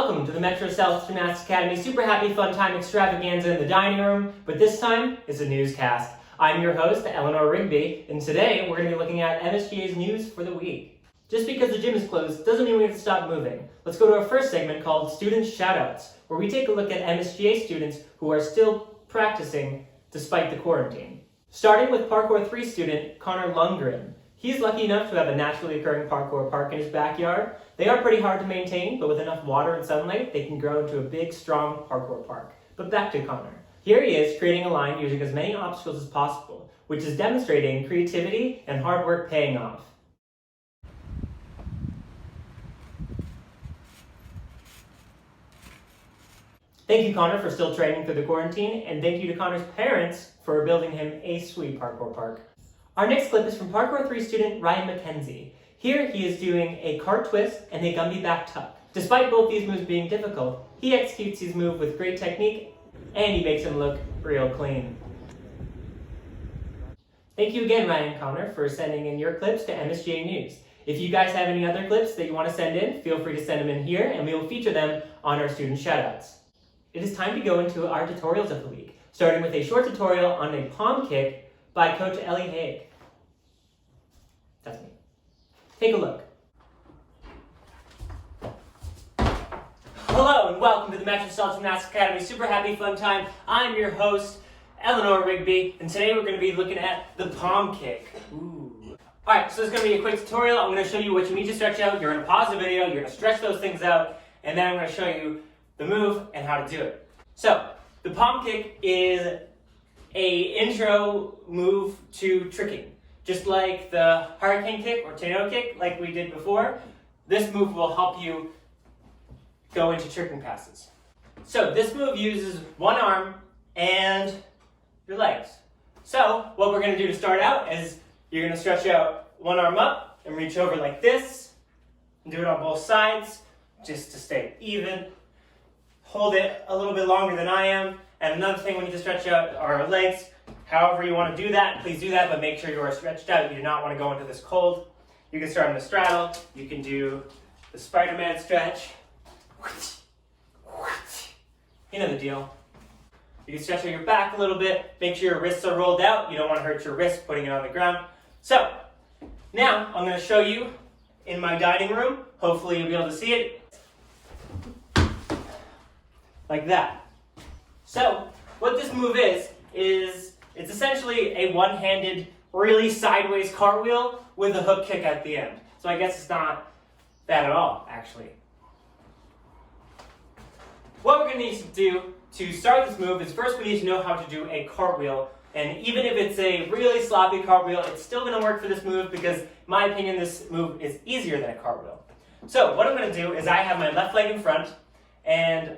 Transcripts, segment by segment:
Welcome to the Metro South Gymnastics Academy Super Happy Fun Time Extravaganza in the dining room, but this time it's a newscast. I'm your host, Eleanor Rigby, and today we're going to be looking at MSGA's news for the week. Just because the gym is closed doesn't mean we have to stop moving. Let's go to our first segment called Student Shoutouts, where we take a look at MSGA students who are still practicing despite the quarantine. Starting with Parkour 3 student Connor Lundgren. He's lucky enough to have a naturally occurring parkour park in his backyard. They are pretty hard to maintain, but with enough water and sunlight, they can grow into a big, strong parkour park. But back to Connor. Here he is creating a line using as many obstacles as possible, which is demonstrating creativity and hard work paying off. Thank you, Connor, for still training through the quarantine, and thank you to Connor's parents for building him a sweet parkour park. Our next clip is from Parkour 3 student Ryan Mackenzie. Here he is doing a cart twist and a Gumby back tuck. Despite both these moves being difficult, he executes these moves with great technique and he makes them look real clean. Thank you again, Ryan and Connor, for sending in your clips to MSGA News. If you guys have any other clips that you want to send in, feel free to send them in here and we will feature them on our student shoutouts. It is time to go into our tutorials of the week, starting with a short tutorial on a palm kick by Coach Ellie Haigh. That's me. Take a look. Hello and welcome to the Metro South Gymnastics Academy Super Happy Fun Time. I'm your host, Eleanor Rigby, and today we're going to be looking at the palm kick. Ooh. Alright, so this is going to be a quick tutorial. I'm going to show you what you need to stretch out. You're going to pause the video, you're going to stretch those things out, and then I'm going to show you the move and how to do it. So, the palm kick is a intro move to tricking. Just like the hurricane kick or tornado kick like we did before, this move will help you go into tricking passes. So this move uses one arm and your legs. So what we're going to do to start out is you're going to stretch out one arm up and reach over like this and do it on both sides just to stay even. Hold it a little bit longer than I am. And another thing, we need to stretch out our legs. However you want to do that, please do that, but make sure you are stretched out. You do not want to go into this cold. You can start in the straddle. You can do the Spider-Man stretch. You know the deal. You can stretch out your back a little bit. Make sure your wrists are rolled out. You don't want to hurt your wrist putting it on the ground. So, now I'm going to show you in my dining room. Hopefully you'll be able to see it. Like that. So, what this move is it's essentially a one-handed, really sideways cartwheel with a hook kick at the end. So I guess it's not bad at all, actually. What we're going to need to do to start this move is first we need to know how to do a cartwheel. And even if it's a really sloppy cartwheel, it's still going to work for this move because, in my opinion, this move is easier than a cartwheel. So what I'm going to do is I have my left leg in front, and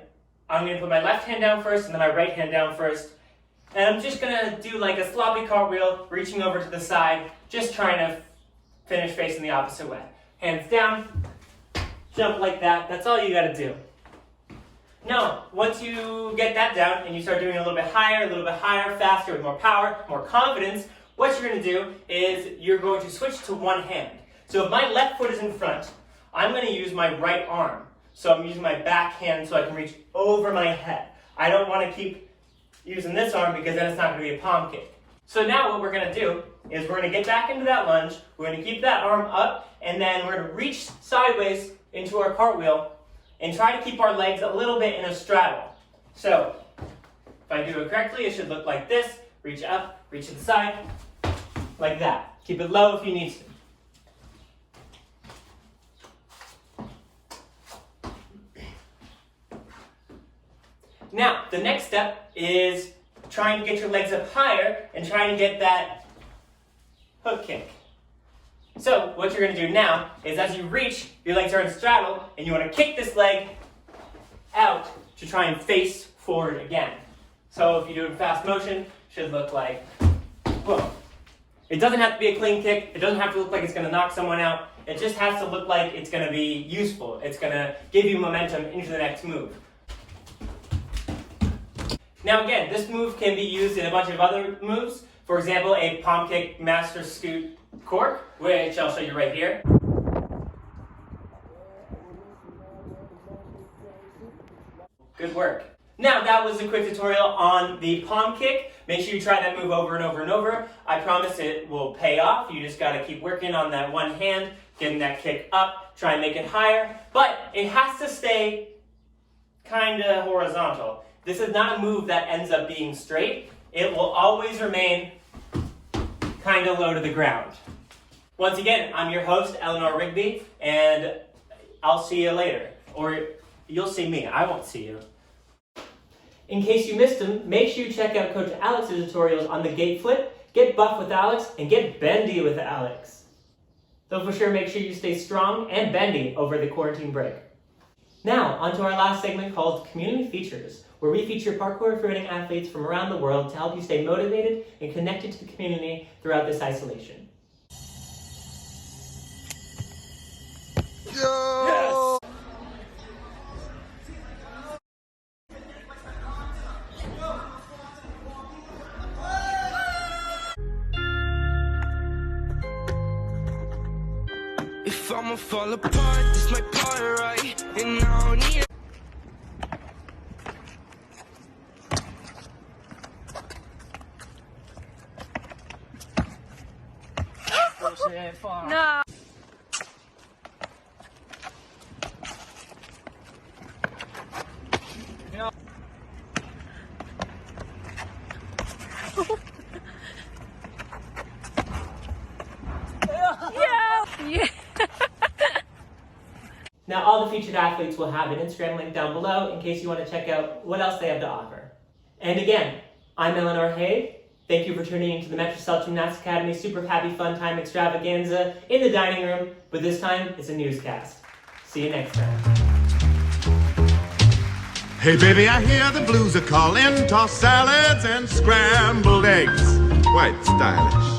I'm going to put my left hand down first and then my right hand down first. And I'm just going to do like a sloppy cartwheel, reaching over to the side, just trying to finish facing the opposite way. Hands down, jump like that. That's all you got to do. Now, once you get that down and you start doing it a little bit higher, faster, with more power, more confidence, what you're going to do is you're going to switch to one hand. So if my left foot is in front, I'm going to use my right arm. So I'm using my back hand so I can reach over my head. I don't want to keep using this arm because then it's not going to be a palm kick. So now what we're going to do is we're going to get back into that lunge. We're going to keep that arm up and then we're going to reach sideways into our cartwheel and try to keep our legs a little bit in a straddle. So if I do it correctly, it should look like this. Reach up, reach to the side, like that. Keep it low if you need to. Now, the next step is trying to get your legs up higher and trying to get that hook kick. So, what you're going to do now is as you reach, your legs are in straddle, and you want to kick this leg out to try and face forward again. So, if you do it in fast motion, it should look like, whoa. It doesn't have to be a clean kick. It doesn't have to look like it's going to knock someone out. It just has to look like it's going to be useful. It's going to give you momentum into the next move. Now again, this move can be used in a bunch of other moves. For example, a palm kick master scoot cork, which I'll show you right here. Good work. Now that was a quick tutorial on the palm kick. Make sure you try that move over and over and over. I promise it will pay off. You just gotta keep working on that one hand, getting that kick up, try and make it higher, but it has to stay kinda horizontal. This is not a move that ends up being straight. It will always remain kinda low to the ground. Once again, I'm your host, Eleanor Rigby, and I'll see you later. Or you'll see me, I won't see you. In case you missed them, make sure you check out Coach Alex's tutorials on the Gaet Flip, get buff with Alex, and get bendy with Alex. So for sure, make sure you stay strong and bendy over the quarantine break. Now, onto our last segment called Community Features, where we feature parkour footing athletes from around the world to help you stay motivated and connected to the community throughout this isolation. Yes! If I'ma fall apart, this my part, right? And I don't need No. Yeah. Now, all the featured athletes will have an Instagram link down below in case you want to check out what else they have to offer. And again, I'm Ellie Haigh. Thank you for tuning into the Metro Gymnastics Academy Super Happy Fun Time Extravaganza in the dining room, but this time it's a newscast. See you next time. Hey baby, I hear the blues are calling, tossed salads and scrambled eggs. Quite stylish.